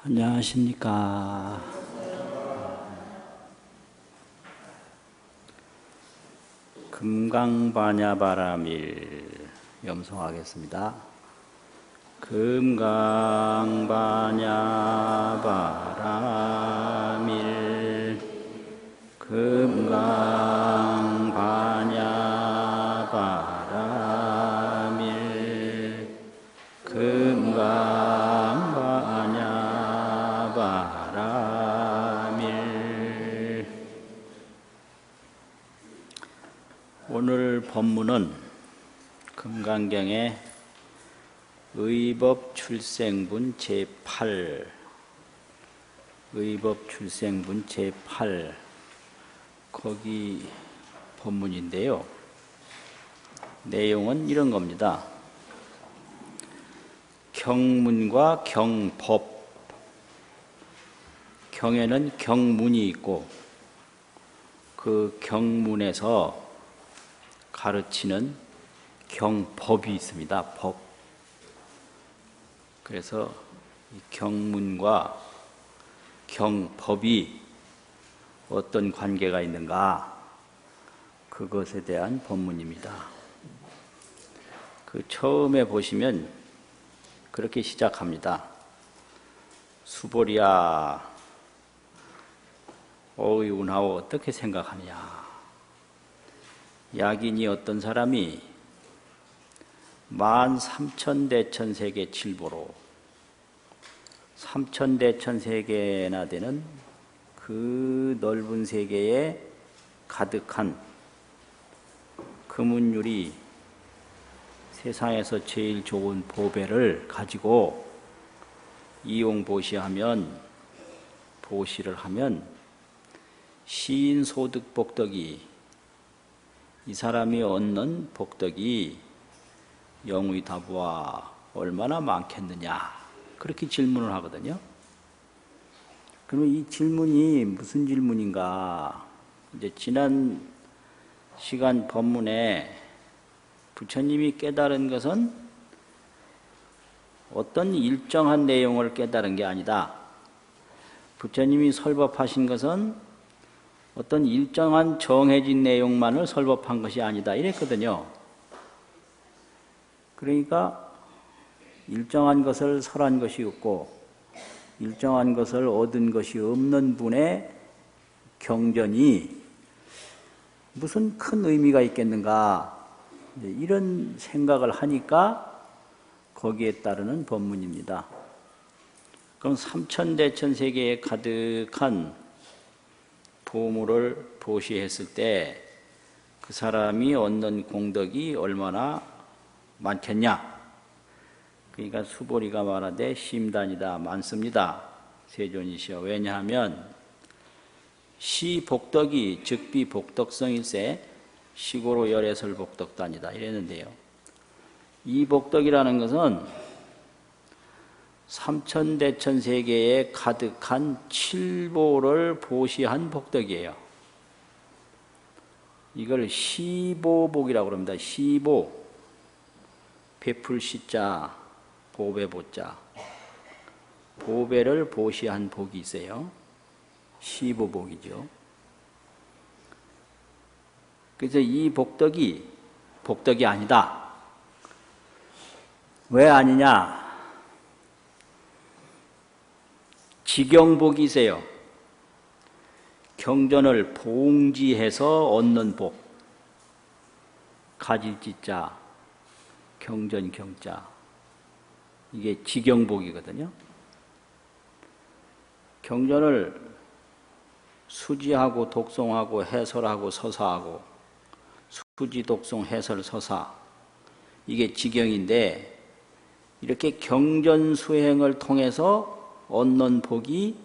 안녕하십니까. 금강반야바라밀 염송하겠습니다. 금강반야바라밀 금강반야바라밀 금강반야바라밀. 오늘 법문은 금강경의 의법출생분 제8 의법출생분 제8 거기 법문인데요. 내용은 이런 겁니다. 경문과 경법, 경에는 경문이 있고 그 경문에서 가르치는 경법이 있습니다. 법. 그래서 이 경문과 경법이 어떤 관계가 있는가, 그것에 대한 법문입니다. 그 처음에 보시면 그렇게 시작합니다. 수보리야, 어의 운하오 어떻게 생각하느냐. 약인이 어떤 사람이 13,000대천세계 칠보로 3,000대천세계나 되는 그 넓은 세계에 가득한 금은율이 세상에서 제일 좋은 보배를 가지고 이용보시하면, 보시를 하면 시인소득 복덕이, 이 사람이 얻는 복덕이 영의다부와 얼마나 많겠느냐, 그렇게 질문을 하거든요. 그러면 이 질문이 무슨 질문인가? 이제 지난 시간 법문에 부처님이 깨달은 것은 어떤 일정한 내용을 깨달은 게 아니다. 부처님이 설법하신 것은 어떤 일정한 정해진 내용만을 설법한 것이 아니다, 이랬거든요. 그러니까 일정한 것을 설한 것이 없고 일정한 것을 얻은 것이 없는 분의 경전이 무슨 큰 의미가 있겠는가, 이런 생각을 하니까 거기에 따르는 법문입니다. 그럼 3,000대천세계에 가득한 보물을 보시했을 때 그 사람이 얻는 공덕이 얼마나 많겠냐. 그러니까 수보리가 말하되 심단이다, 많습니다, 세존이시여. 왜냐하면 시복덕이 즉비 복덕성일세 시고로 열애설 복덕단이다, 이랬는데요. 이 복덕이라는 것은 3,000대천세계에 가득한 칠보를 보시한 복덕이에요. 이걸 시보복이라고 합니다. 시보, 베풀 시자, 보배보자. 보배를 보시한 복이 있어요. 시보복이죠. 그래서 이 복덕이 복덕이 아니다. 왜 아니냐? 지경복이세요. 경전을 봉지해서 얻는 복. 가지지자, 경전 경자. 이게 지경복이거든요. 경전을 수지하고 독송하고 해설하고 서사하고, 수지 독송 해설 서사, 이게 지경인데, 이렇게 경전 수행을 통해서 얻는 복이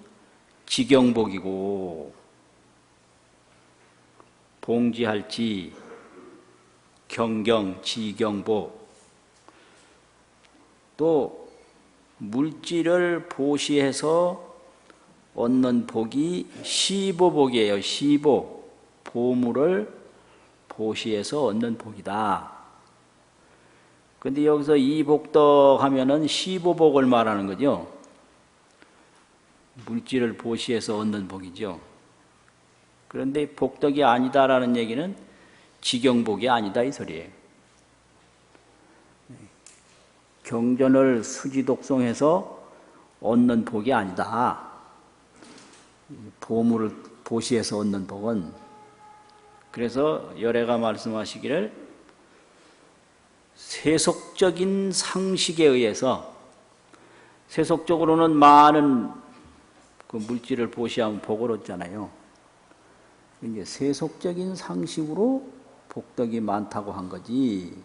지경복이고, 봉지할지 경경, 지경복. 또 물질을 보시해서 얻는 복이 시보복이에요. 시보, 보물을 보시해서 얻는 복이다. 근데 여기서 이 복덕 하면은 시보복을 말하는 거죠. 물질을 보시해서 얻는 복이죠. 그런데 복덕이 아니다라는 얘기는 직영복이 아니다 이 소리예요. 경전을 수지독송해서 얻는 복이 아니다. 보물을 보시해서 얻는 복은. 그래서 열애가 말씀하시기를 세속적인 상식에 의해서, 세속적으로는 많은 그 물질을 보시하면 복을 얻잖아요. 이제 세속적인 상식으로 복덕이 많다고 한 거지,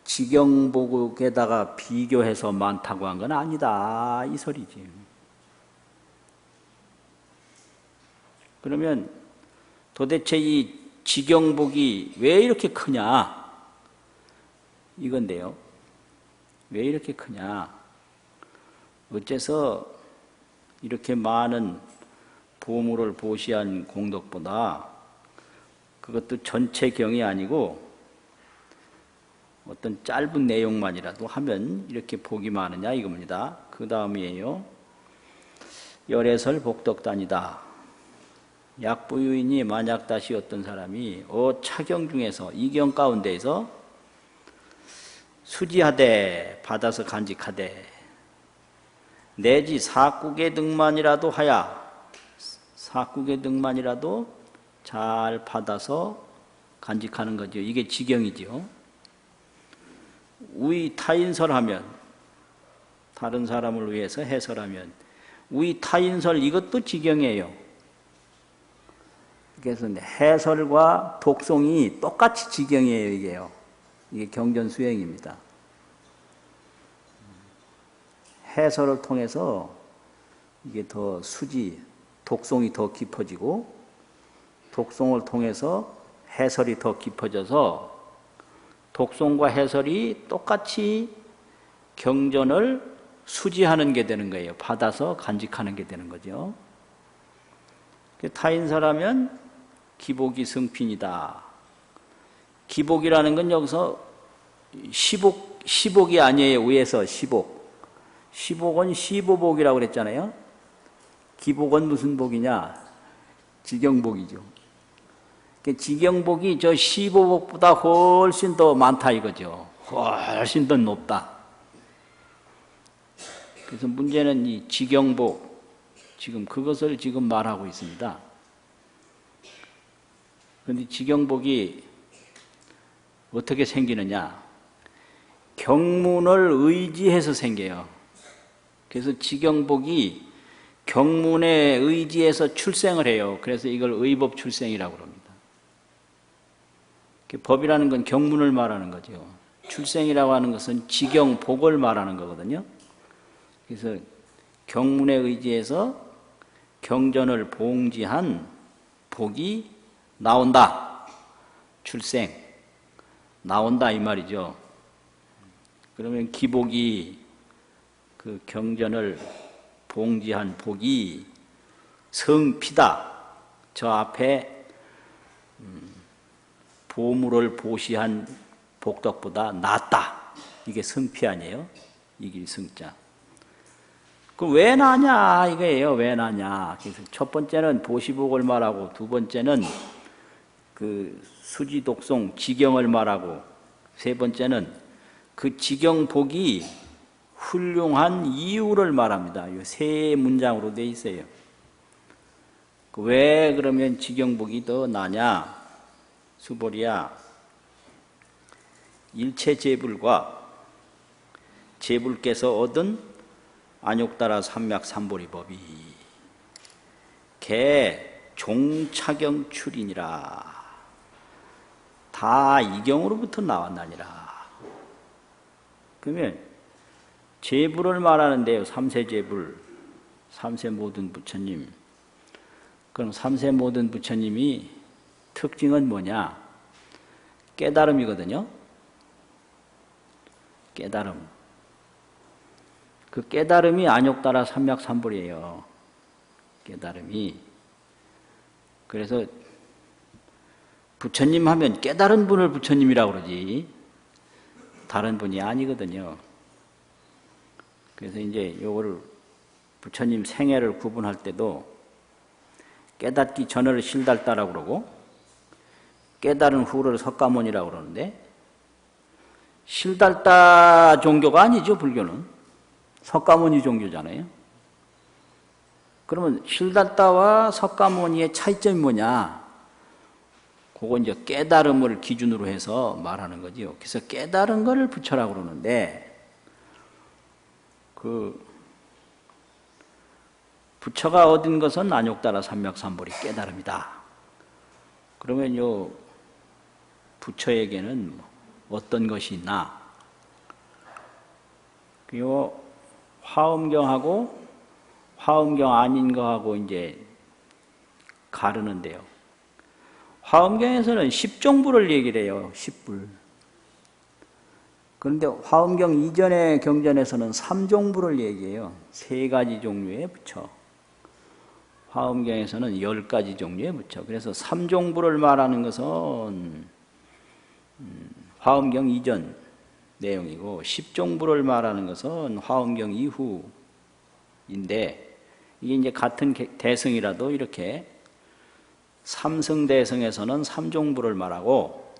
직영복에다가 비교해서 많다고 한 건 아니다 이 소리지. 그러면 도대체 이 직영복이 왜 이렇게 크냐 이건데요. 왜 이렇게 크냐, 어째서 이렇게 많은 보물을 보시한 공덕보다, 그것도 전체 경이 아니고 어떤 짧은 내용만이라도 하면 이렇게 복이 많으냐 이겁니다. 그 다음이에요. 열애설 복덕단이다. 약부유인이 만약 다시 어떤 사람이 차경 중에서 이 경 가운데에서 수지하되 받아서 간직하되 내지 사국의 등만이라도 하야, 사국의 등만이라도 잘 받아서 간직하는 거죠. 이게 지경이죠. 우의 타인설하면, 다른 사람을 위해서 해설하면 우의 타인설 이것도 지경이에요. 그래서 해설과 독송이 똑같이 지경이에요. 이게요. 이게 경전 수행입니다. 해설을 통해서 이게 더 수지, 독송이 더 깊어지고, 독송을 통해서 해설이 더 깊어져서 독송과 해설이 똑같이 경전을 수지하는 게 되는 거예요. 받아서 간직하는 게 되는 거죠. 타인사라면 기복이 승핀이다. 기복이라는 건 여기서 시복이 아니에요. 위에서 시복. 시복은 시보복이라고 그랬잖아요. 기복은 무슨 복이냐? 직영복이죠. 직영복이 저 시보복보다 훨씬 더 많다 이거죠. 훨씬 더 높다. 그래서 문제는 이 직영복, 지금 그것을 지금 말하고 있습니다. 그런데 직영복이 어떻게 생기느냐? 경문을 의지해서 생겨요. 그래서 직영복이 경문에 의지해서 출생을 해요. 그래서 이걸 의법 출생이라고 합니다. 법이라는 건 경문을 말하는 거죠. 출생이라고 하는 것은 직영복을 말하는 거거든요. 그래서 경문에 의지해서 경전을 봉지한 복이 나온다. 출생. 나온다 이 말이죠. 그러면 기복이, 그 경전을 봉지한 복이 성피다. 저 앞에 보물을 보시한 복덕보다 낫다. 이게 성피 아니에요? 이게 성자. 그럼 왜 나냐 이거예요. 왜 나냐. 그래서 첫 번째는 보시복을 말하고, 두 번째는 그 수지독송 지경을 말하고, 세 번째는 그 지경복이 훌륭한 이유를 말합니다. 이 세 문장으로 되어 있어요. 왜 그러면 지경복이 더 나냐? 수보리야, 일체 제불과 제불께서 얻은 안욕따라 삼맥삼보리법이 개 종차경 출이니라. 다 이경으로부터 나왔나니라. 그러면 제불을 말하는데요. 삼세제불, 삼세 모든 부처님. 그럼 삼세 모든 부처님이 특징은 뭐냐? 깨달음이거든요. 깨달음. 그 깨달음이 안욕따라 삼맥삼불이에요. 깨달음이. 그래서 부처님 하면 깨달은 분을 부처님이라고 그러지 다른 분이 아니거든요. 그래서 이제 요거를 부처님 생애를 구분할 때도 깨닫기 전을 실달다라고 그러고 깨달은 후를 석가모니라고 그러는데 실달다 종교가 아니죠, 불교는. 석가모니 종교잖아요. 그러면 실달다와 석가모니의 차이점이 뭐냐? 그거 이제 깨달음을 기준으로 해서 말하는 거지요. 그래서 깨달은 거를 부처라고 그러는데 부처가 얻은 것은 안욕따라 삼맥삼보리 깨달음이다. 그러면 요 부처에게는 어떤 것이 있나? 요 화엄경하고 화엄경 아닌 거하고 이제 가르는데요. 화엄경에서는 십종부를 얘기를 해요. 십불. 그런데 화엄경 이전의 경전에서는 삼종부를 얘기해요. 세 가지 종류의 부처. 화엄경에서는 10가지 종류의 부처. 그래서 삼종부를 말하는 것은 화엄경 이전 내용이고 십종부를 말하는 것은 화엄경 이후인데 이게 이제 같은 대승이라도 이렇게 삼승대승에서는 삼종부를 말하고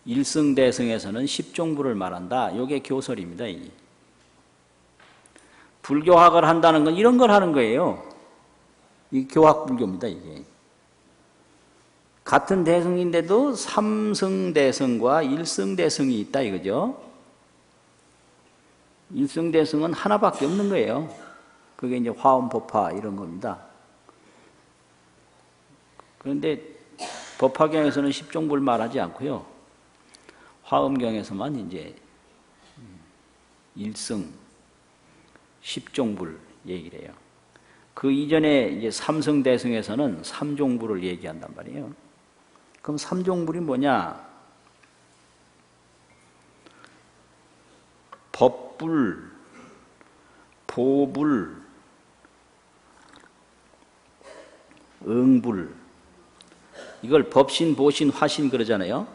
일승대승에서는 십종부를 말한다. 이게 교설입니다. 이게. 불교학을 한다는 건 이런 걸 하는 거예요. 이 교학불교입니다. 이게. 같은 대승인데도 삼승대승과 일승대승이 있다 이거죠. 일승대승은 하나밖에 없는 거예요. 그게 이제 화엄법화 이런 겁니다. 그런데 법화경에서는 십종부를 말하지 않고요. 화엄경에서만 이제 일승, 십종부를 얘기를 해요. 그 이전에 이제 삼승대승에서는 삼종부를 얘기한단 말이에요. 그럼 삼종불이 뭐냐? 법불, 보불, 응불. 이걸 법신, 보신, 화신 그러잖아요.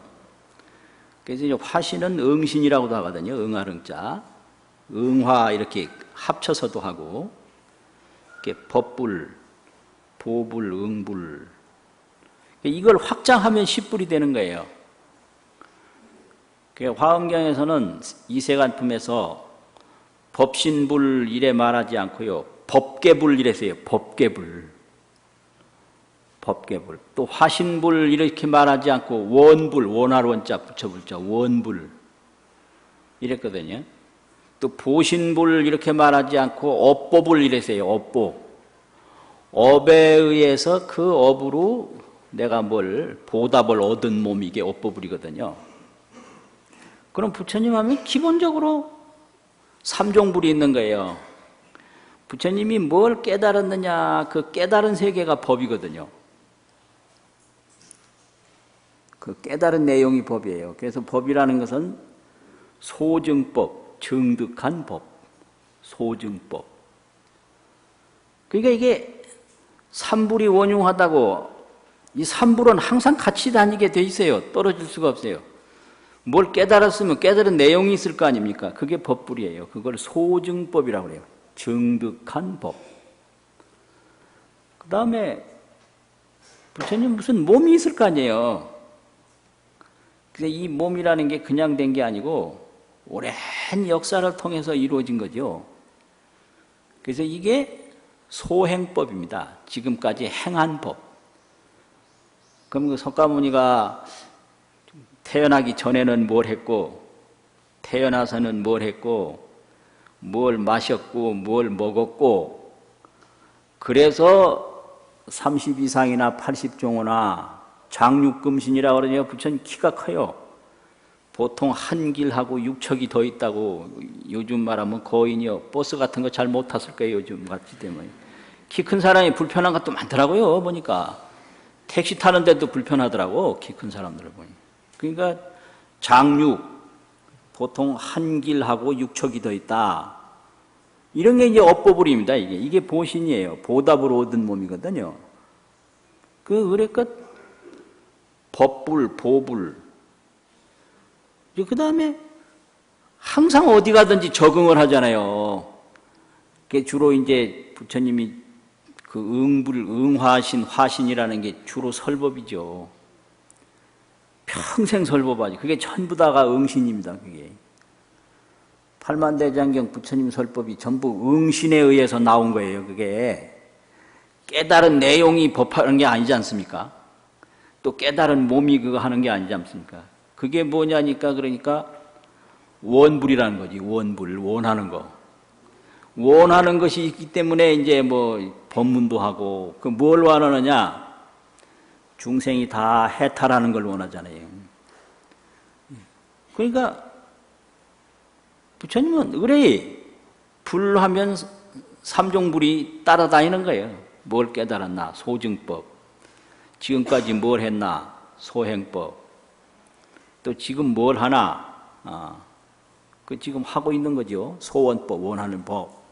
그래서 이제 화신은 응신이라고도 하거든요. 응하릉자. 응화 이렇게 합쳐서도 하고. 이렇게 법불, 보불, 응불. 이걸 확장하면 십불이 되는 거예요. 화엄경에서는 이세간품에서 법신불 이래 말하지 않고요. 법계불 이랬어요. 법계불. 법계불. 또 화신불 이렇게 말하지 않고 원불, 원할 원자 붙여불자 원불 이랬거든요. 또 보신불 이렇게 말하지 않고 업보불 이랬어요. 업보. 업에 의해서 그 업으로 내가 뭘 보답을 얻은 몸이 이게 업보불이거든요. 그럼 부처님 하면 기본적으로 삼종불이 있는 거예요. 부처님이 뭘 깨달았느냐, 그 깨달은 세계가 법이거든요. 그 깨달은 내용이 법이에요. 그래서 법이라는 것은 소증법, 증득한 법, 소증법. 그러니까 이게 삼불이 원흉하다고, 이 삼불은 항상 같이 다니게 돼 있어요. 떨어질 수가 없어요. 뭘 깨달았으면 깨달은 내용이 있을 거 아닙니까? 그게 법불이에요. 그걸 소증법이라고 그래요. 증득한 법. 그 다음에 부처님 무슨 몸이 있을 거 아니에요. 그래서 이 몸이라는 게 그냥 된 게 아니고 오랜 역사를 통해서 이루어진 거죠. 그래서 이게 소행법입니다. 지금까지 행한 법. 그럼 그 석가모니가 태어나기 전에는 뭘 했고, 태어나서는 뭘 했고, 뭘 마셨고, 뭘 먹었고, 그래서 30 이상이나 80종호나 장육금신이라고 그러냐. 부처님 키가 커요. 보통 한길하고 6척이 더 있다고 요즘 말하면 거인이요. 버스 같은 거 잘 못 탔을 거예요. 요즘 같이 되면. 키 큰 사람이 불편한 것도 많더라고요. 보니까. 택시 타는데도 불편하더라고. 키 큰 사람들을 보니. 그러니까 장육, 보통 한길하고 6척이 더 있다. 이런 게 이제 업보불입니다. 이게 보신이에요. 보답을 얻은 몸이거든요. 그러니까 법불, 보불. 그 다음에 항상 어디 가든지 적응을 하잖아요. 그게 주로 이제 부처님이 그 응화신, 화신이라는 게 주로 설법이죠. 평생 설법하지. 그게 전부 다가 응신입니다. 그게. 팔만대장경 부처님 설법이 전부 응신에 의해서 나온 거예요. 그게 깨달은 내용이 법하는 게 아니지 않습니까? 또 깨달은 몸이 그거 하는 게 아니지 않습니까? 그게 뭐냐니까 그러니까 원불이라는 거지. 원불, 원하는 거. 원하는 것이 있기 때문에 이제 뭐 법문도 하고 그 뭘 원하느냐? 중생이 다 해탈하는 걸 원하잖아요. 그러니까 부처님은 의뢰 불하면 삼종불이 따라다니는 거예요. 뭘 깨달았나? 소증법. 지금까지 뭘 했나? 소행법. 또 지금 뭘 하나? 그 지금 하고 있는 거죠. 소원법, 원하는 법.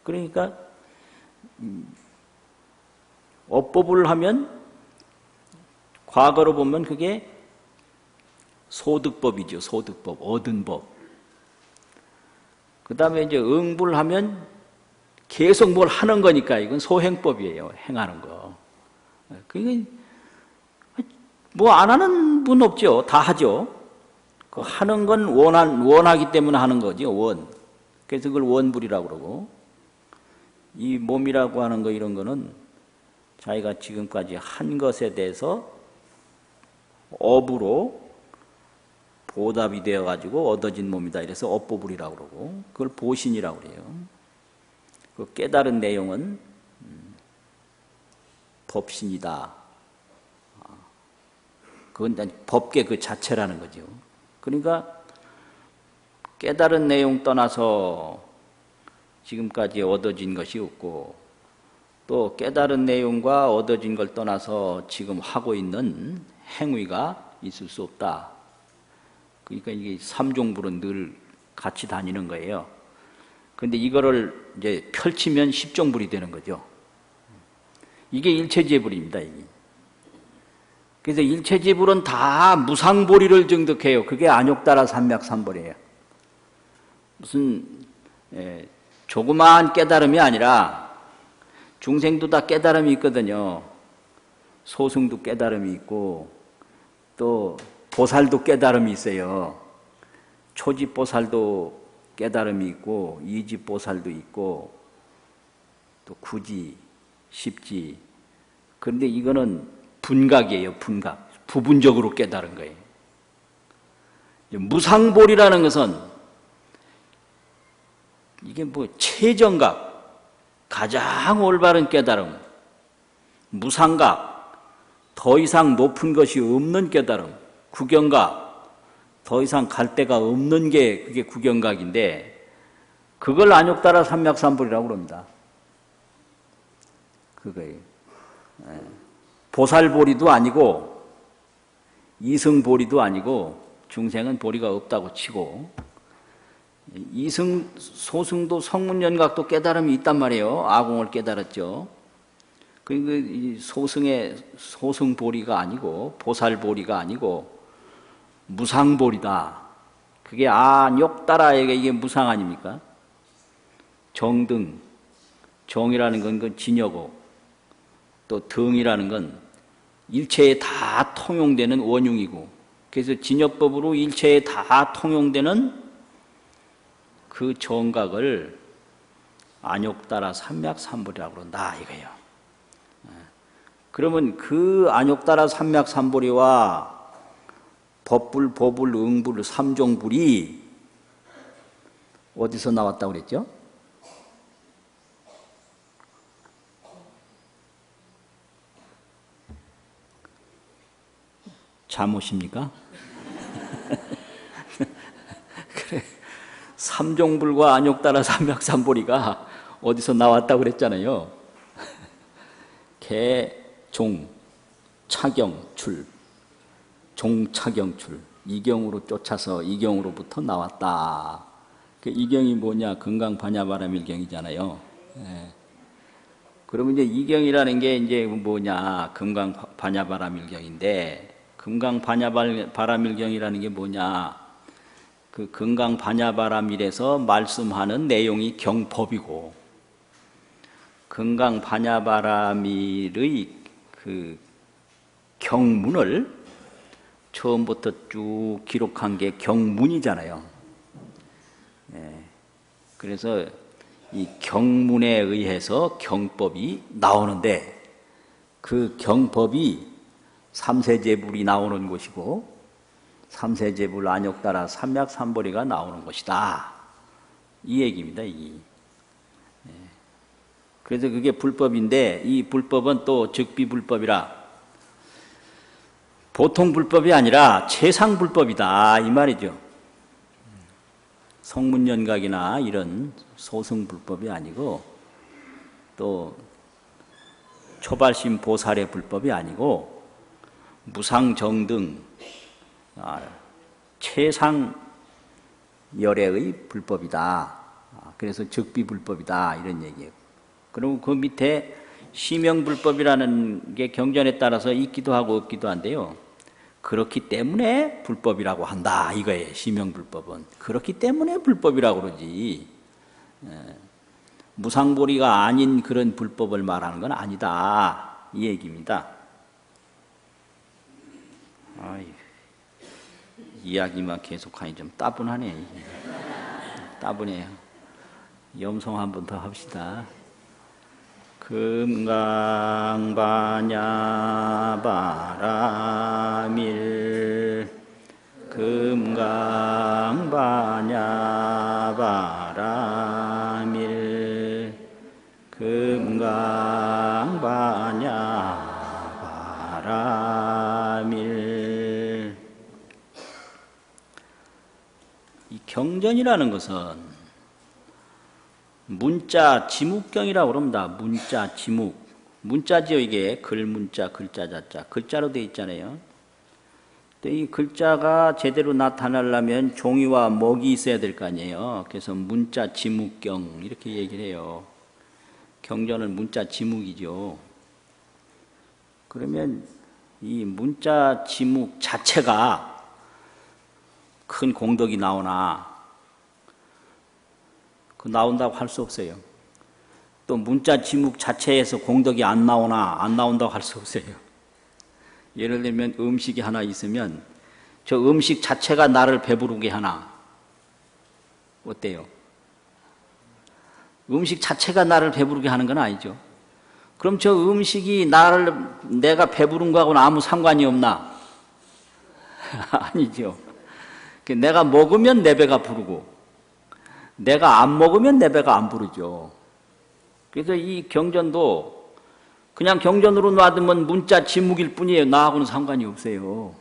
그러니까 업법을 하면 과거로 보면 그게 소득법이죠. 소득법, 얻은 법. 그 다음에 이제 응불하면 계속 뭘 하는 거니까 이건 소행법이에요. 행하는 거. 그게 뭐 안 하는 분 없죠. 다 하죠. 그 하는 건 원하기 때문에 하는 거죠. 원. 그래서 그걸 원불이라고 그러고 이 몸이라고 하는 거 이런 거는 자기가 지금까지 한 것에 대해서 업으로 보답이 되어가지고 얻어진 몸이다. 이래서 업보불이라고 그러고 그걸 보신이라고 그래요. 그 깨달은 내용은 법신이다. 그건 법계 그 자체라는 거죠. 그러니까 깨달은 내용 떠나서 지금까지 얻어진 것이 없고 또 깨달은 내용과 얻어진 걸 떠나서 지금 하고 있는 행위가 있을 수 없다. 그러니까 이게 삼종불은 늘 같이 다니는 거예요. 그런데 이거를 이제 펼치면 십종불이 되는 거죠. 이게 일체지불입니다. 이게. 그래서 일체지불은 다 무상보리를 증득해요. 그게 안욕따라 삼맥삼벌이에요. 무슨 조그마한 깨달음이 아니라 중생도 다 깨달음이 있거든요. 소승도 깨달음이 있고 또 보살도 깨달음이 있어요. 초지보살도 깨달음이 있고 이지보살도 있고 또 구지, 십지. 그런데 이거는 분각이에요. 분각. 부분적으로 깨달은 거예요. 무상볼이라는 것은 이게 뭐 최정각, 가장 올바른 깨달음. 무상각, 더 이상 높은 것이 없는 깨달음. 구경각, 더 이상 갈 데가 없는 게 그게 구경각인데 그걸 안욕따라 삼맥삼불이라고 그럽니다. 그거예요. 보살보리도 아니고 이승보리도 아니고 중생은 보리가 없다고 치고 이승 소승도 성문연각도 깨달음이 있단 말이에요. 아공을 깨달았죠. 그 소승의 소승보리가 아니고 보살보리가 아니고 무상보리다. 그게 안욕따라에게 이게 무상 아닙니까? 정등, 정이라는 건 그 진여고 또 등이라는 건 일체에 다 통용되는 원흉이고 그래서 진여법으로 일체에 다 통용되는 그 정각을 안욕따라 삼맥삼보리라고 그런다 이거예요. 그러면 그 안욕따라 삼맥삼보리와 법불, 보불, 응불, 삼종불이 어디서 나왔다고 그랬죠? 잠오십니까? 그래. 삼종불과 안욕따라 삼맥삼보리가 어디서 나왔다고 그랬잖아요. 개, 종, 차경출, 종차경출 이경으로 쫓아서 이경으로부터 나왔다. 그 이경이 뭐냐? 금강반야바라밀경이잖아요. 그러면 이제 이경이라는 게 이제 뭐냐? 금강반야바라밀경인데 금강반야바라밀경이라는 게 뭐냐? 그 금강반야바라밀에서 말씀하는 내용이 경법이고, 금강반야바라밀의 그 경문을 처음부터 쭉 기록한 게 경문이잖아요. 그래서 이 경문에 의해서 경법이 나오는데, 그 경법이 삼세제불이 나오는 곳이고, 삼세제불 안욕따라 삼약삼보리가 나오는 것이다, 이 얘기입니다. 그래서 그게 불법인데, 이 불법은 또 즉비불법이라, 보통 불법이 아니라 최상불법이다, 이 말이죠. 성문연각이나 이런 소승불법이 아니고, 또 초발심 보살의 불법이 아니고, 무상정등 최상열애의 불법이다. 그래서 즉비불법이다, 이런 얘기예요. 그리고 그 밑에 시명불법이라는 게 경전에 따라서 있기도 하고 없기도 한데요. 그렇기 때문에 불법이라고 한다, 이거예요. 시명불법은 그렇기 때문에 불법이라고 그러지, 무상보리가 아닌 그런 불법을 말하는 건 아니다, 이 얘기입니다. 이야기만 계속하니 좀 따분하네. 따분해요. 염송 한 번 더 합시다. 금강반야바라밀, 금강반야바라밀, 금강반야바라밀. 이 경전이라는 것은 문자 지묵경이라고 그럽니다. 문자 지묵. 문자지요, 이게. 글문자, 글자자자. 글자로 되어 있잖아요. 근데 이 글자가 제대로 나타나려면 종이와 먹이 있어야 될 거 아니에요. 그래서 문자 지묵경, 이렇게 얘기를 해요. 경전은 문자 지묵이죠. 그러면 이 문자 지묵 자체가 큰 공덕이 나오나, 그 나온다고 할 수 없어요. 또 문자 지묵 자체에서 공덕이 안 나오나, 안 나온다고 할 수 없어요. 예를 들면 음식이 하나 있으면 저 음식 자체가 나를 배부르게 하나, 어때요? 음식 자체가 나를 배부르게 하는 건 아니죠. 그럼 저 음식이 내가 배부른 거하고는 아무 상관이 없나? 아니죠. 내가 먹으면 내 배가 부르고, 내가 안 먹으면 내 배가 안 부르죠. 그래서 이 경전도 그냥 경전으로 놔두면 문자 지묵일 뿐이에요. 나하고는 상관이 없어요.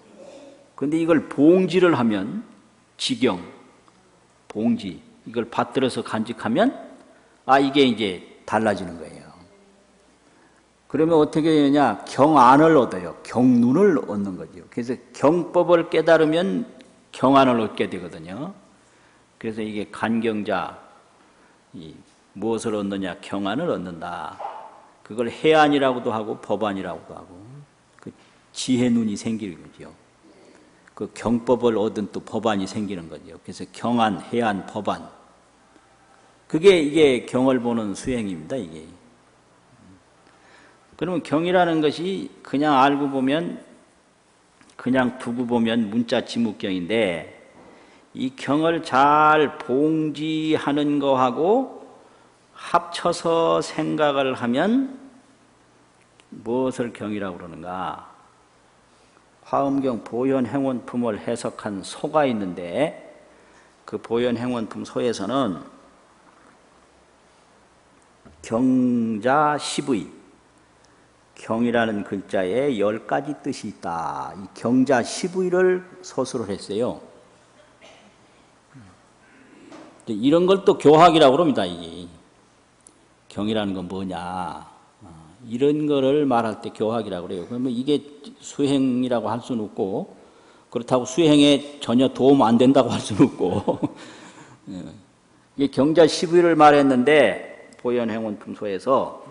그런데 이걸 봉지를 하면, 지경, 봉지, 이걸 받들어서 간직하면 이게 이제 달라지는 거예요. 그러면 어떻게 되느냐? 경안을 얻어요. 경눈을 얻는 거죠. 그래서 경법을 깨달으면 경안을 얻게 되거든요. 그래서 이게 간경자, 무엇을 얻느냐? 경안을 얻는다. 그걸 해안이라고도 하고 법안이라고도 하고, 그 지혜 눈이 생기는 거죠. 그 경법을 얻은 또 법안이 생기는 거죠. 그래서 경안, 해안, 법안. 그게 이게 경을 보는 수행입니다, 이게. 그러면 경이라는 것이 그냥 알고 보면, 그냥 두고 보면 문자 지묵경인데, 이 경을 잘 봉지하는 거하고 합쳐서 생각을 하면 무엇을 경이라고 그러는가? 화엄경 보현행원품을 해석한 소가 있는데, 그 보현행원품 소에서는 경자 10의, 경이라는 글자에 10가지 뜻이 있다. 이 경자 10의를 서술을 했어요. 이런 걸 또 교학이라고 그럽니다. 이게 경이라는 건 뭐냐, 이런 거를 말할 때 교학이라고 그래요. 그러면 이게 수행이라고 할 수는 없고, 그렇다고 수행에 전혀 도움 안 된다고 할 수는 없고 이게 경자 10의를 말했는데, 보현행원품소에서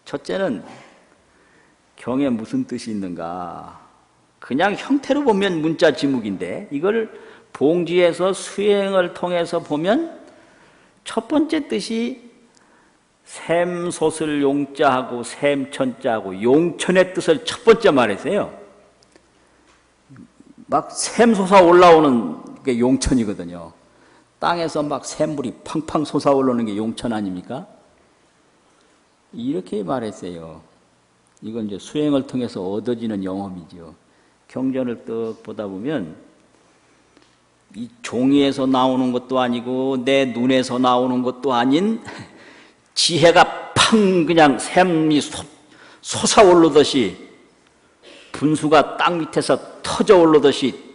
첫째는 경에 무슨 뜻이 있는가? 그냥 형태로 보면 문자 지묵인데 이걸 봉지에서 수행을 통해서 보면 첫 번째 뜻이 샘솟을 용자하고 샘천자하고 용천의 뜻을 첫 번째 말했어요. 막 샘솟아 올라오는 게 용천이거든요. 땅에서 막 샘물이 팡팡 솟아오르는 게 용천 아닙니까? 이렇게 말했어요. 이건 이제 수행을 통해서 얻어지는 영험이죠. 경전을 떡 보다 보면 이 종이에서 나오는 것도 아니고 내 눈에서 나오는 것도 아닌 지혜가 팡 그냥 샘이 솟아오르듯이 분수가 땅 밑에서 터져 오르듯이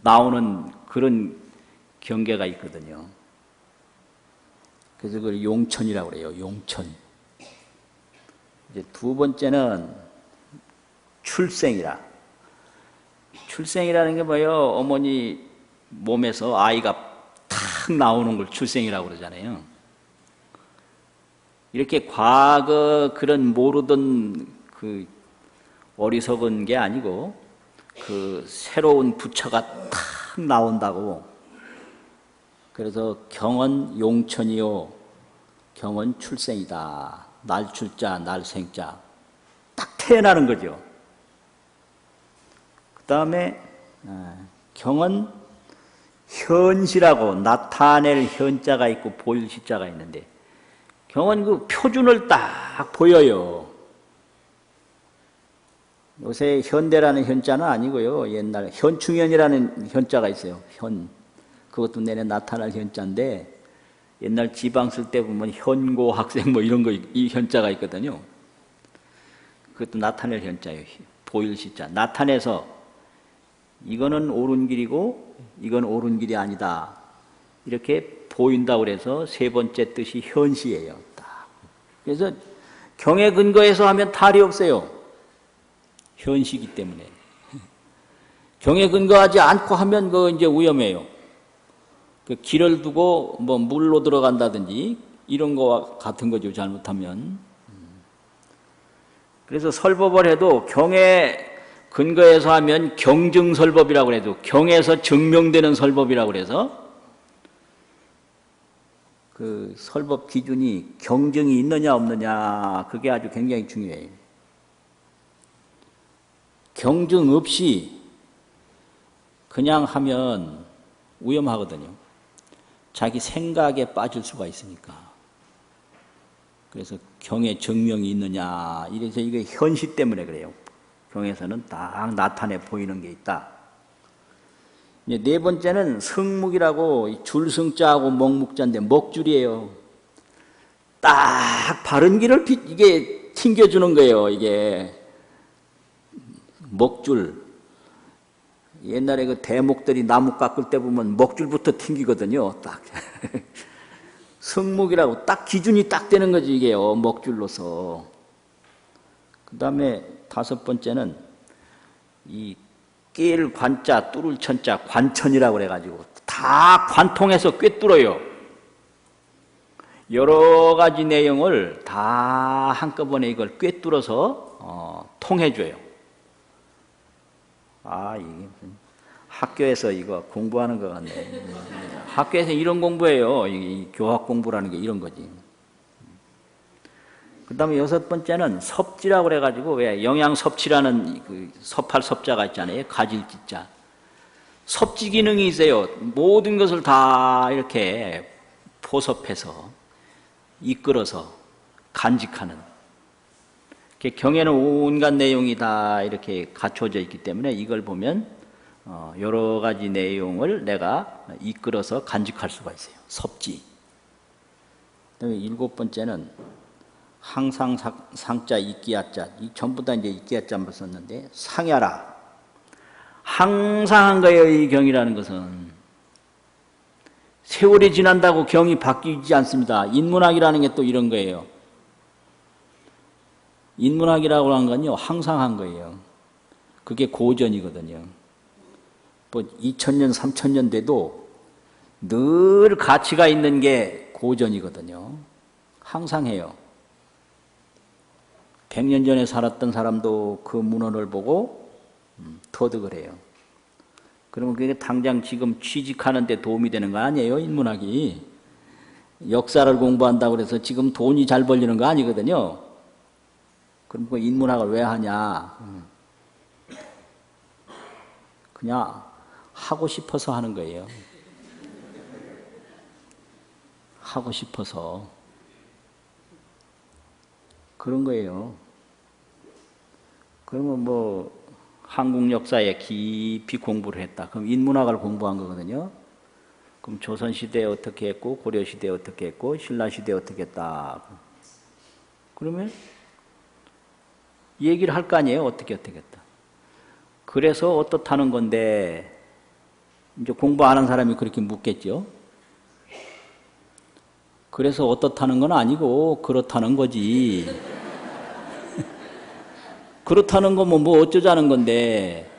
나오는 그런 경계가 있거든요. 그래서 그걸 용천이라고 그래요. 용천. 이제 두 번째는 출생이라. 출생이라는 게 뭐예요? 어머니 몸에서 아이가 탁 나오는 걸 출생이라고 그러잖아요. 이렇게 과거 그런 모르던 그 어리석은 게 아니고 그 새로운 부처가 탁 나온다고. 그래서 경은 용천이요, 경은 출생이다. 날출자, 날생자. 딱 태어나는 거죠. 그 다음에 경은 현시라고 나타낼 현자가 있고 보일 시자가 있는데 경은 그 표준을 딱 보여요. 요새 현대라는 현자는 아니고요. 옛날 현충현이라는 현자가 있어요. 현. 그것도 내내 나타날 현자인데 옛날 지방 쓸 때 보면 현고 학생 뭐 이런 거 이 현자가 있거든요. 그것도 나타낼 현자예요. 보일 시자. 나타내서 이거는 옳은 길이고 이건 옳은 길이 아니다. 이렇게 보인다고 그래서 세 번째 뜻이 현시예요. 딱. 그래서 경에 근거해서 하면 탈이 없어요. 현시기 때문에. 경에 근거하지 않고 하면 그 이제 위험해요. 그 길을 두고 뭐 물로 들어간다든지 이런 거와 같은 거죠. 잘못하면. 그래서 설법을 해도 경에 근거해서 하면 경증설법이라고 해도 경에서 증명되는 설법이라고 그래서 그 설법 기준이 경증이 있느냐 없느냐 그게 아주 굉장히 중요해요. 경증 없이 그냥 하면 위험하거든요. 자기 생각에 빠질 수가 있으니까. 그래서 경에 증명이 있느냐 이래서 이게 현시 때문에 그래요. 경에서는 딱 나타내 보이는 게 있다. 이제 네 번째는 성묵이라고 줄성자하고 먹묵자인데 먹줄이에요. 딱 바른 길을 이게 튕겨주는 거예요. 이게 먹줄. 옛날에 그 대목들이 나무 깎을 때 보면 먹줄부터 튕기거든요. 딱. 성묵이라고 딱 기준이 딱 되는 거지 이게요. 먹줄로서. 그 다음에 다섯 번째는 이 낄 관자, 뚫을 천자, 관천이라고 그래가지고 다 관통해서 꿰뚫어요. 여러 가지 내용을 다 한꺼번에 이걸 꿰뚫어서 통해줘요. 아, 이게 학교에서 이거 공부하는 것 같네. 학교에서 이런 공부예요. 이 교학 공부라는 게 이런 거지. 그 다음에 여섯 번째는 섭지라고 그래가지고 왜 영양섭치라는 그 섭할 섭자가 있잖아요. 가질지자. 섭지 기능이 있어요. 모든 것을 다 이렇게 포섭해서 이끌어서 간직하는. 경에는 온갖 내용이 다 이렇게 갖춰져 있기 때문에 이걸 보면 여러 가지 내용을 내가 이끌어서 간직할 수가 있어요. 섭지. 그다음에 일곱 번째는 항상 상자 이끼야자. 이 전부 다 이제 이끼야자만 썼는데 상야라. 항상 한 거예요. 이 경이라는 것은. 세월이 지난다고 경이 바뀌지 않습니다. 인문학이라는 게 또 이런 거예요. 인문학이라고 하는 건요, 항상 한 거예요. 그게 고전이거든요. 뭐 2000년, 3000년 돼도 늘 가치가 있는 게 고전이거든요. 항상 해요. 100년 전에 살았던 사람도 그 문헌을 보고 터득을 해요. 그러면 그게 당장 지금 취직하는 데 도움이 되는 거 아니에요, 인문학이. 역사를 공부한다고 해서 지금 돈이 잘 벌리는 거 아니거든요. 그럼 그 인문학을 왜 하냐? 그냥 하고 싶어서 하는 거예요. 하고 싶어서. 그런 거예요. 그러면 뭐 한국 역사에 깊이 공부를 했다. 그럼 인문학을 공부한 거거든요. 그럼 조선시대에 어떻게 했고, 고려시대에 어떻게 했고, 신라시대에 어떻게 했다. 그러면 얘기를 할 거 아니에요. 어떻게 했다. 그래서 어떻다는 건데, 이제 공부 안 한 사람이 그렇게 묻겠죠. 그래서 어떻다는 건 아니고, 그렇다는 거지. 그렇다는 거면 뭐 어쩌자는 건데,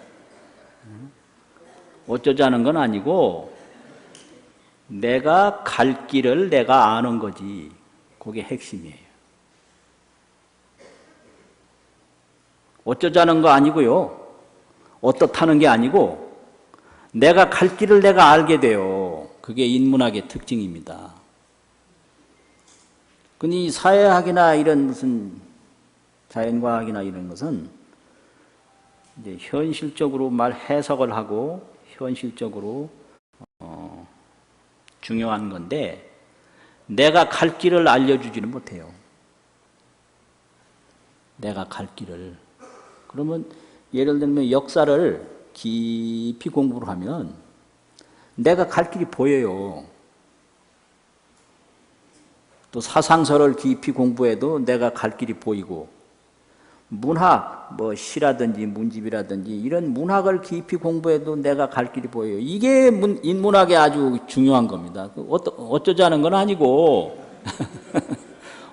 어쩌자는 건 아니고, 내가 갈 길을 내가 아는 거지. 그게 핵심이에요. 어쩌자는 거 아니고요. 어떻다는 게 아니고 내가 갈 길을 내가 알게 돼요. 그게 인문학의 특징입니다. 근데 이 사회학이나 이런 무슨 자연과학이나 이런 것은 이제 현실적으로 말 해석을 하고 현실적으로 중요한 건데 내가 갈 길을 알려주지는 못해요. 내가 갈 길을. 그러면 예를 들면 역사를 깊이 공부를 하면 내가 갈 길이 보여요. 또 사상설을 깊이 공부해도 내가 갈 길이 보이고 문학, 뭐 시라든지 문집이라든지 이런 문학을 깊이 공부해도 내가 갈 길이 보여요. 이게 인문학에 아주 중요한 겁니다. 어쩌자는 건 아니고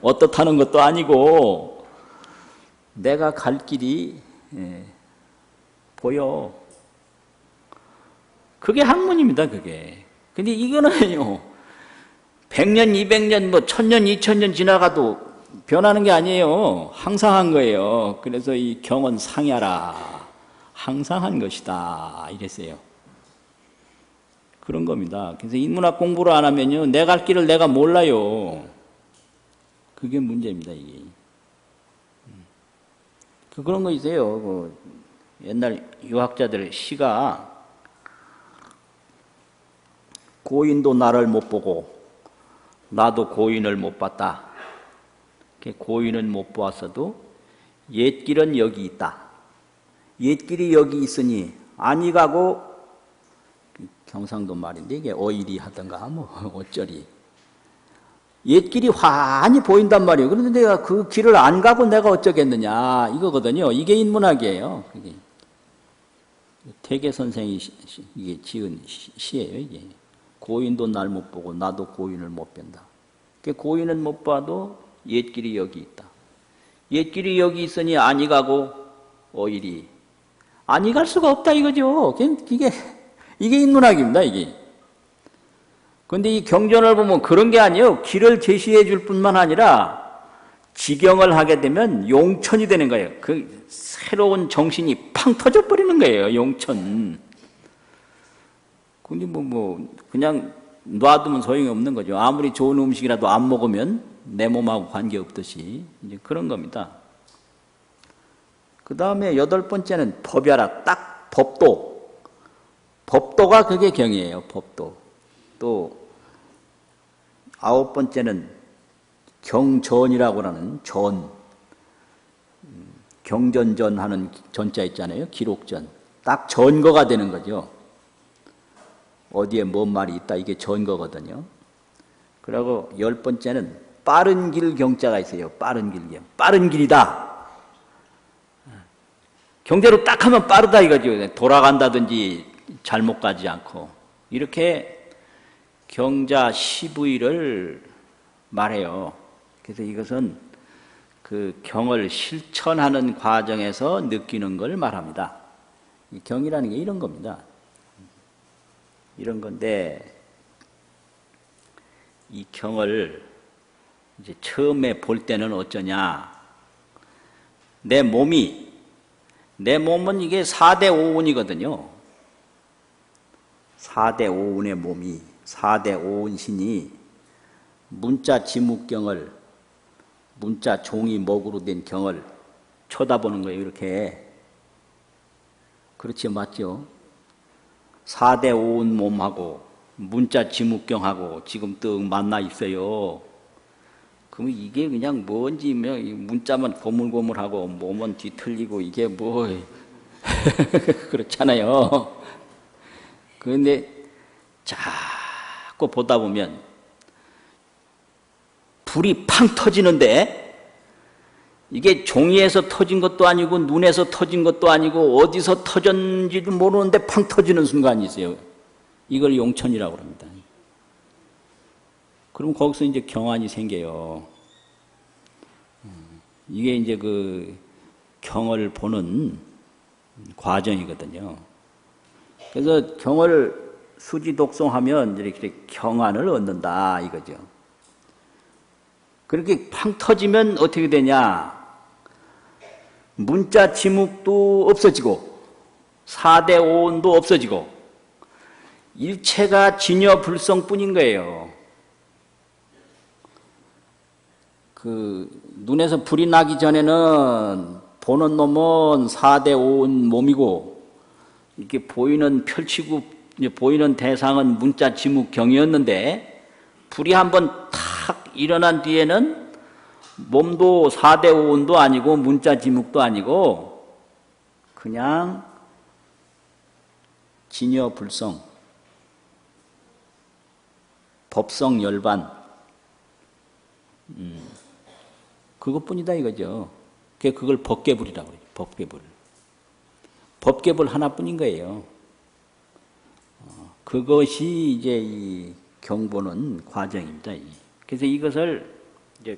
어떻다는 것도 아니고 내가 갈 길이 보여. 그게 학문입니다. 그게. 근데 이거는요 100년, 200년, 뭐 1000년, 2000년 지나가도 변하는 게 아니에요. 항상 한 거예요. 그래서 이 경은 상야라. 항상 한 것이다. 이랬어요. 그런 겁니다. 그래서 인문학 공부를 안 하면요. 내 갈 길을 내가 몰라요. 그게 문제입니다. 이게. 그런 거 있어요. 그 옛날 유학자들 시가 고인도 나를 못 보고 나도 고인을 못 봤다. 고인은 못 보았어도 옛길은 여기 있다. 옛길이 여기 있으니 아니 가고 경상도 말인데 이게 어이리 하던가 뭐 어쩌리. 옛길이 환히 보인단 말이에요. 그런데 내가 그 길을 안 가고 내가 어쩌겠느냐 이거거든요. 이게 인문학이에요. 그게. 태계 선생이 이게 지은 시예요. 이게. 고인도 날 못 보고 나도 고인을 못 뵌다. 고인은 못 봐도 옛길이 여기 있다. 옛길이 여기 있으니 아니 가고 어이리. 아니 갈 수가 없다 이거죠. 이게 인문학입니다. 이게. 그런데 이 경전을 보면 그런 게 아니에요. 길을 제시해 줄 뿐만 아니라 지경을 하게 되면 용천이 되는 거예요. 그 새로운 정신이 팡 터져버리는 거예요. 용천. 근데 그냥 놔두면 소용이 없는 거죠. 아무리 좋은 음식이라도 안 먹으면 내 몸하고 관계없듯이 이제 그런 겁니다. 그 다음에 8번째는 법야라. 딱 법도. 법도가 그게 경이에요. 법도. 또 9번째는 경전이라고 하는 전. 경전전 하는 전자 있잖아요. 기록전. 딱 전거가 되는 거죠. 어디에 뭔 말이 있다. 이게 전거거든요. 그리고 10번째는 빠른 길 경자가 있어요. 빠른 길. 빠른 길이다. 경제로 딱 하면 빠르다 이거죠. 돌아간다든지 잘못 가지 않고. 이렇게 경자 시부의를 말해요. 그래서 이것은 그 경을 실천하는 과정에서 느끼는 걸 말합니다. 이 경이라는 게 이런 겁니다. 이런 건데 이 경을 이제 처음에 볼 때는 어쩌냐. 내 몸은 이게 4대 5운이거든요. 4대 오운의 몸이 4대 오운신이 문자 지묵경을 문자 종이 먹으로 된 경을 쳐다보는 거예요. 이렇게. 그렇지 맞죠? 4대 오운 몸하고 문자 지묵경하고 지금 떡 만나 있어요. 그러면 이게 그냥 뭔지 문자만 고물고물하고 몸은 뒤틀리고 이게 뭐 그렇잖아요. 그런데 자꾸 보다 보면 불이 팡 터지는데 이게 종이에서 터진 것도 아니고 눈에서 터진 것도 아니고 어디서 터졌는지도 모르는데 팡 터지는 순간이 있어요. 이걸 용천이라고 합니다. 그럼 거기서 이제 경안이 생겨요. 이게 이제 그 경을 보는 과정이거든요. 그래서 경을 수지 독송하면 이렇게 경안을 얻는다 이거죠. 그렇게 팡 터지면 어떻게 되냐? 문자 지묵도 없어지고 4대 오운도 없어지고 일체가 진여불성뿐인 거예요. 그 눈에서 불이 나기 전에는 보는 놈은 4대 오운 몸이고 이렇게 보이는 펼치고 보이는 대상은 문자 지묵경이었는데 불이 한번 탁 일어난 뒤에는 몸도 4대 오운도 아니고 문자 지묵도 아니고 그냥 진여불성 법성 열반 그것뿐이다 이거죠. 그걸 법계불이라고 그래요. 법계불. 법계불 하나뿐인 거예요. 그것이 이제 이 경보는 과정입니다. 그래서 이것을 이제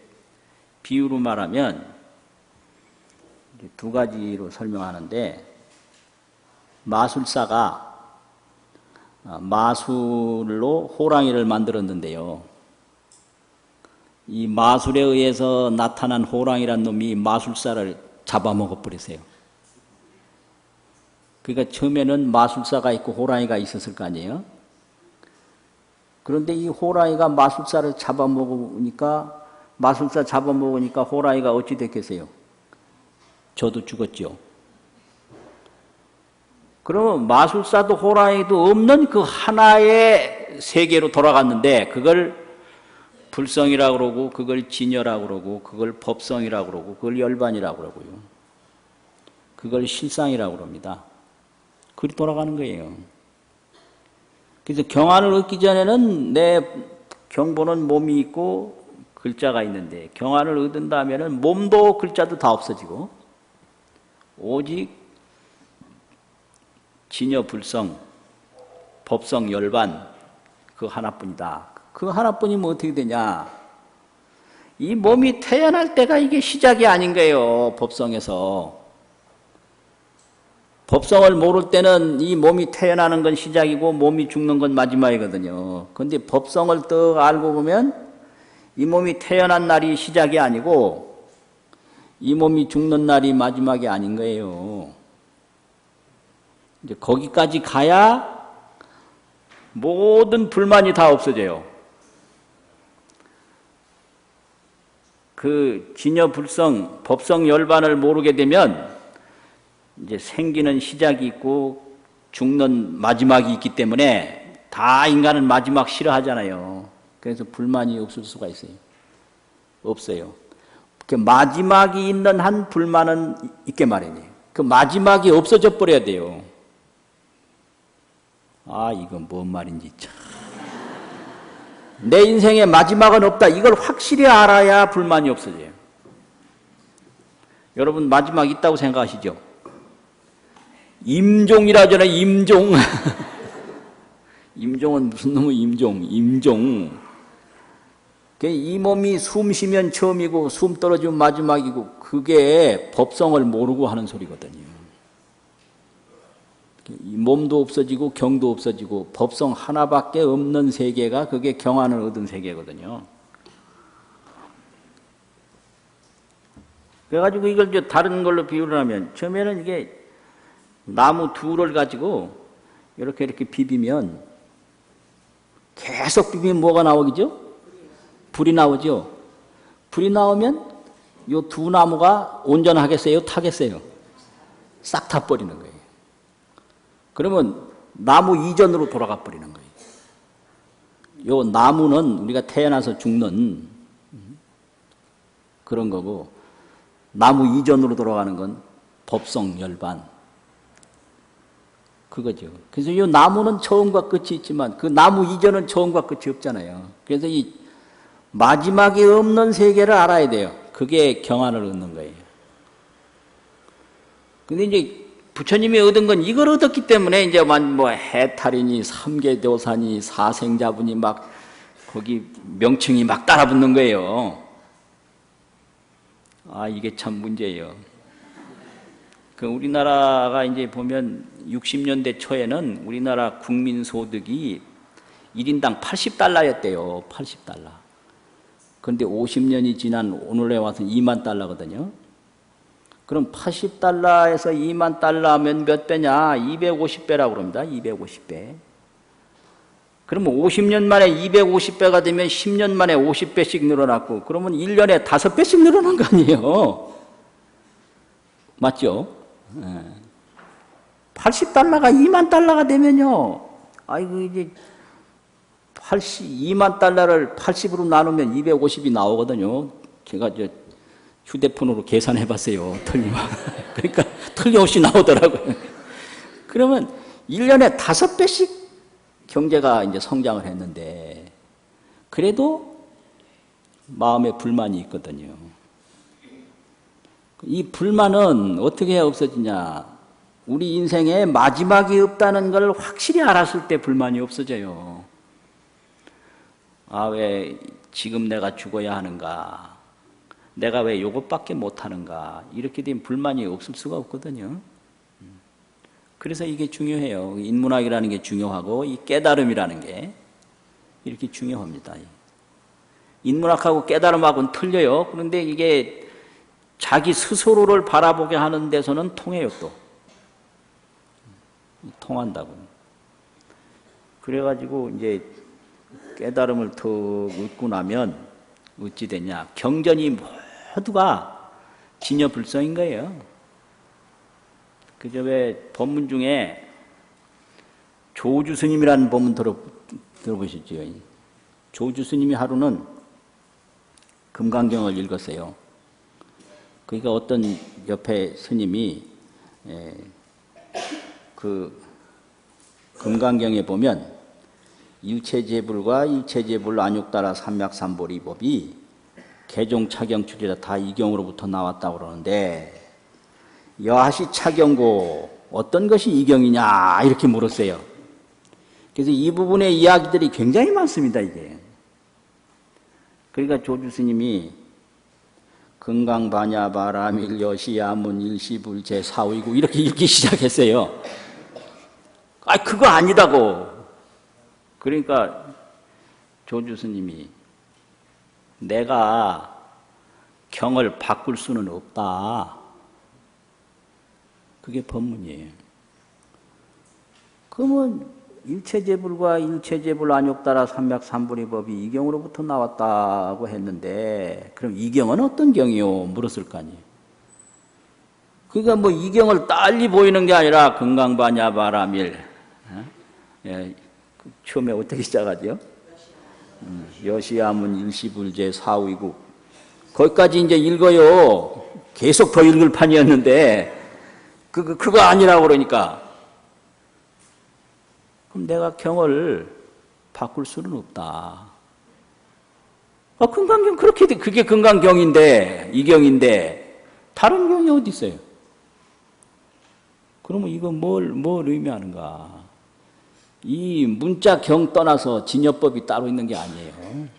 비유로 말하면 두 가지로 설명하는데 마술사가 마술로 호랑이를 만들었는데요. 이 마술에 의해서 나타난 호랑이란 놈이 마술사를 잡아먹어 버리세요. 그러니까 처음에는 마술사가 있고 호랑이가 있었을 거 아니에요. 그런데 이 호랑이가 마술사를 잡아먹으니까 마술사 잡아먹으니까 호랑이가 어찌 됐겠어요? 저도 죽었죠. 그러면 마술사도 호랑이도 없는 그 하나의 세계로 돌아갔는데 그걸 불성이라고 그러고 그걸 진여라고 그러고 그걸 법성이라고 그러고 그걸 열반이라고 그러고요. 그걸 실상이라고 그럽니다. 그리 돌아가는 거예요. 그래서 경안을 얻기 전에는 내 경보는 몸이 있고 글자가 있는데 경안을 얻은 다음에는 몸도 글자도 다 없어지고 오직 진여 불성, 법성 열반 그 하나뿐이다. 그 하나뿐이면 어떻게 되냐? 이 몸이 태어날 때가 이게 시작이 아닌 거예요. 법성에서. 법성을 모를 때는 이 몸이 태어나는 건 시작이고 몸이 죽는 건 마지막이거든요. 그런데 법성을 딱 알고 보면 이 몸이 태어난 날이 시작이 아니고 이 몸이 죽는 날이 마지막이 아닌 거예요. 이제 거기까지 가야 모든 불만이 다 없어져요. 그 진여불성, 법성 열반을 모르게 되면 이제 생기는 시작이 있고 죽는 마지막이 있기 때문에 다 인간은 마지막 싫어하잖아요. 그래서 불만이 없을 수가 있어요. 없어요. 그 마지막이 있는 한 불만은 있게 마련이에요. 그 마지막이 없어져 버려야 돼요. 아, 이건 뭔 말인지 참. 내 인생의 마지막은 없다. 이걸 확실히 알아야 불만이 없어져요. 여러분 마지막 있다고 생각하시죠? 임종이라잖아요. 임종. 임종은 무슨 놈의 임종. 이 몸이 숨 쉬면 처음이고 숨 떨어지면 마지막이고 그게 법성을 모르고 하는 소리거든요. 이 몸도 없어지고 경도 없어지고 법성 하나밖에 없는 세계가 그게 경안을 얻은 세계거든요. 그래가지고 이걸 이제 다른 걸로 비유를 하면 처음에는 이게 나무 둘을 가지고 이렇게 비비면 계속 비비면 뭐가 나오겠죠? 불이 나오죠. 불이 나오면 요 두 나무가 온전하겠어요? 타겠어요? 싹 타버리는 거예요. 그러면 나무 이전으로 돌아가 버리는 거예요. 요 나무는 우리가 태어나서 죽는 그런 거고, 나무 이전으로 돌아가는 건 법성 열반. 그거죠. 그래서 이 나무는 처음과 끝이 있지만 그 나무 이전은 처음과 끝이 없잖아요. 그래서 이 마지막이 없는 세계를 알아야 돼요. 그게 경안을 얻는 거예요. 근데 이제 부처님이 얻은 건 이걸 얻었기 때문에 이제 뭐 해탈이니 삼계도사니 사생자분이 막 거기 명칭이 막 따라붙는 거예요. 아, 이게 참 문제예요. 그 우리나라가 이제 보면 60년대 초에는 우리나라 국민 소득이 1인당 80달러였대요. 80달러. 그런데 50년이 지난 오늘에 와서 2만 달러거든요. 그럼 80달러에서 2만 달러면 몇 배냐? 250배라고 그럽니다. 250배. 그러면 50년 만에 250배가 되면 10년 만에 50배씩 늘어났고, 그러면 1년에 5배씩 늘어난 거 아니에요? 맞죠? 80달러가 2만 달러가 되면요. 아이고, 이제 2만 달러를 80으로 나누면 250이 나오거든요. 제가 저 휴대폰으로 계산해 봤어요. 그러니까 틀림없이 나오더라고요. 그러면 1년에 5배씩 경제가 이제 성장을 했는데, 그래도 마음에 불만이 있거든요. 이 불만은 어떻게 없어지냐? 우리 인생에 마지막이 없다는 걸 확실히 알았을 때 불만이 없어져요. 아, 왜 지금 내가 죽어야 하는가? 내가 왜 이것밖에 못하는가? 이렇게 되면 불만이 없을 수가 없거든요. 그래서 이게 중요해요. 인문학이라는 게 중요하고 이 깨달음이라는 게 이렇게 중요합니다. 인문학하고 깨달음하고는 틀려요. 그런데 이게 자기 스스로를 바라보게 하는 데서는 통해요. 또 통한다고. 그래가지고 이제 깨달음을 더 얻고 나면 어찌 되냐? 경전이 모두가 진여불성인 거예요. 그저 왜 법문 중에 조주 스님이라는 법문 들어보셨죠? 조주 스님이 하루는 금강경을 읽었어요. 그러니까 어떤 옆에 스님이 그 금강경에 보면 일체재불과 일체재불 안육따라 삼맥삼보리법이 개종차경출이라 다 이경으로부터 나왔다고 그러는데, 여하시 차경고 어떤 것이 이경이냐 이렇게 물었어요. 그래서 이 부분의 이야기들이 굉장히 많습니다. 이게. 그러니까 조주 스님이 금강반야바라밀 여시야문 일시불제 사위구 이렇게 읽기 시작했어요. 아, 그거 아니다고. 그러니까 조주 스님이 내가 경을 바꿀 수는 없다. 그게 법문이에요. 그러면 일체재불과 일체재불 안욕따라 삼맥삼불이법이 이경으로부터 나왔다고 했는데, 그럼 이경은 어떤 경이요? 물었을 거 아니에요. 그러니까 뭐 이경을 딸리 보이는 게 아니라 금강반야바라밀. 예, 처음에 어떻게 시작하죠? 여시야문 일시불제 사위국. 거기까지 이제 읽어요. 계속 더 읽을 판이었는데, 그거 아니라고 그러니까. 그럼 내가 경을 바꿀 수는 없다. 아, 금강경 그렇게 돼. 그게 금강경인데, 이경인데, 다른 경이 어디 있어요? 그러면 이거 뭘 의미하는가? 이 문자 경 떠나서 진여법이 따로 있는 게 아니에요.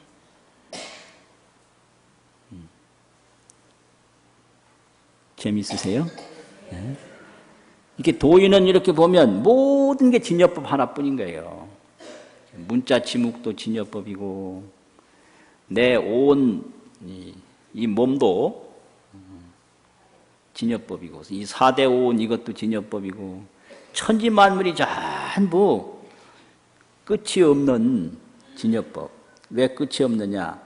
재미있으세요? 네. 이렇게 도인은 이렇게 보면 모든 게 진여법 하나뿐인 거예요. 문자 지묵도 진여법이고, 내 온 이 몸도 진여법이고, 이 4대 온 이것도 진여법이고, 천지 만물이 전부 끝이 없는 진여법. 왜 끝이 없느냐?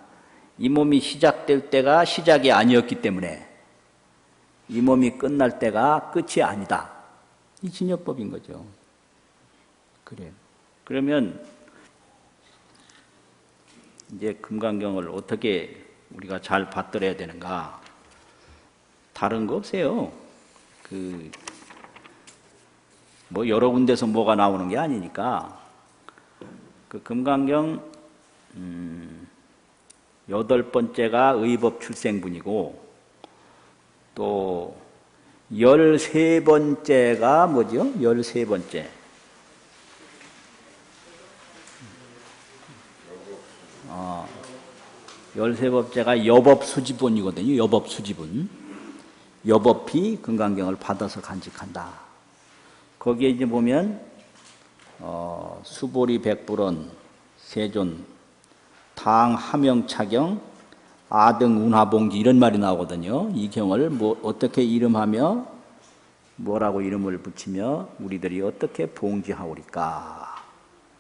이 몸이 시작될 때가 시작이 아니었기 때문에 이 몸이 끝날 때가 끝이 아니다. 이 진여법인 거죠. 그래요. 그러면 이제 금강경을 어떻게 우리가 잘 받들어야 되는가? 다른 거 없어요. 뭐 여러 군데서 뭐가 나오는 게 아니니까 그 금강경 8번째가 의법출생분이고 또 13번째가 뭐죠? 13번째. 13번째가 여법수지본이거든요. 여법수지본. 여법이 금강경을 받아서 간직한다. 거기에 이제 보면 수보리 백불원, 세존, 당 하명차경, 아등 운하봉지 이런 말이 나오거든요. 이 경을 뭐 어떻게 이름하며 뭐라고 이름을 붙이며 우리들이 어떻게 봉지하오리까.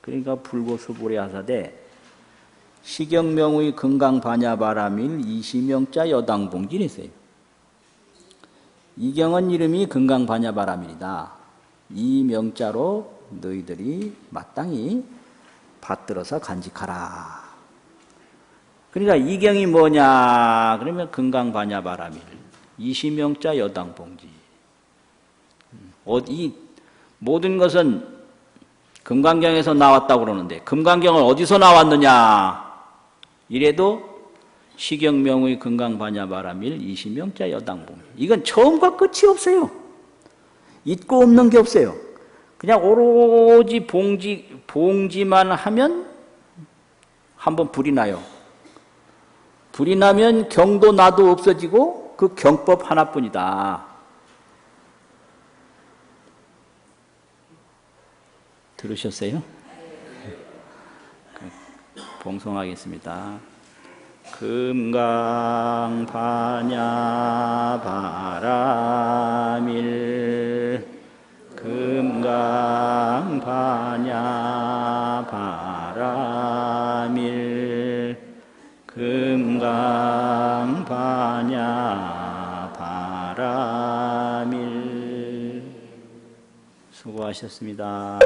그러니까 불고수보리 하사대 시경명의 금강반야바라밀 이시명자 여당봉지 이랬어요. 이 경은 이름이 금강반야바라밀이다. 이 명자로 너희들이 마땅히 받들어서 간직하라. 그러니까 이 경이 뭐냐? 그러면 금강반야바라밀 이시명자 여당봉지. 이 모든 것은 금강경에서 나왔다고 그러는데 금강경은 어디서 나왔느냐? 이래도 시경명의 금강반야바라밀 이시명자 여당봉지. 이건 처음과 끝이 없어요. 있고 없는 게 없어요. 그냥 오로지 봉지만 하면 한번 불이 나요. 불이 나면 경도 나도 없어지고 그 경법 하나뿐이다. 들으셨어요? 봉송하겠습니다. 금강반야바라밀 금강반야바라밀 금강반야바라밀 수고하셨습니다.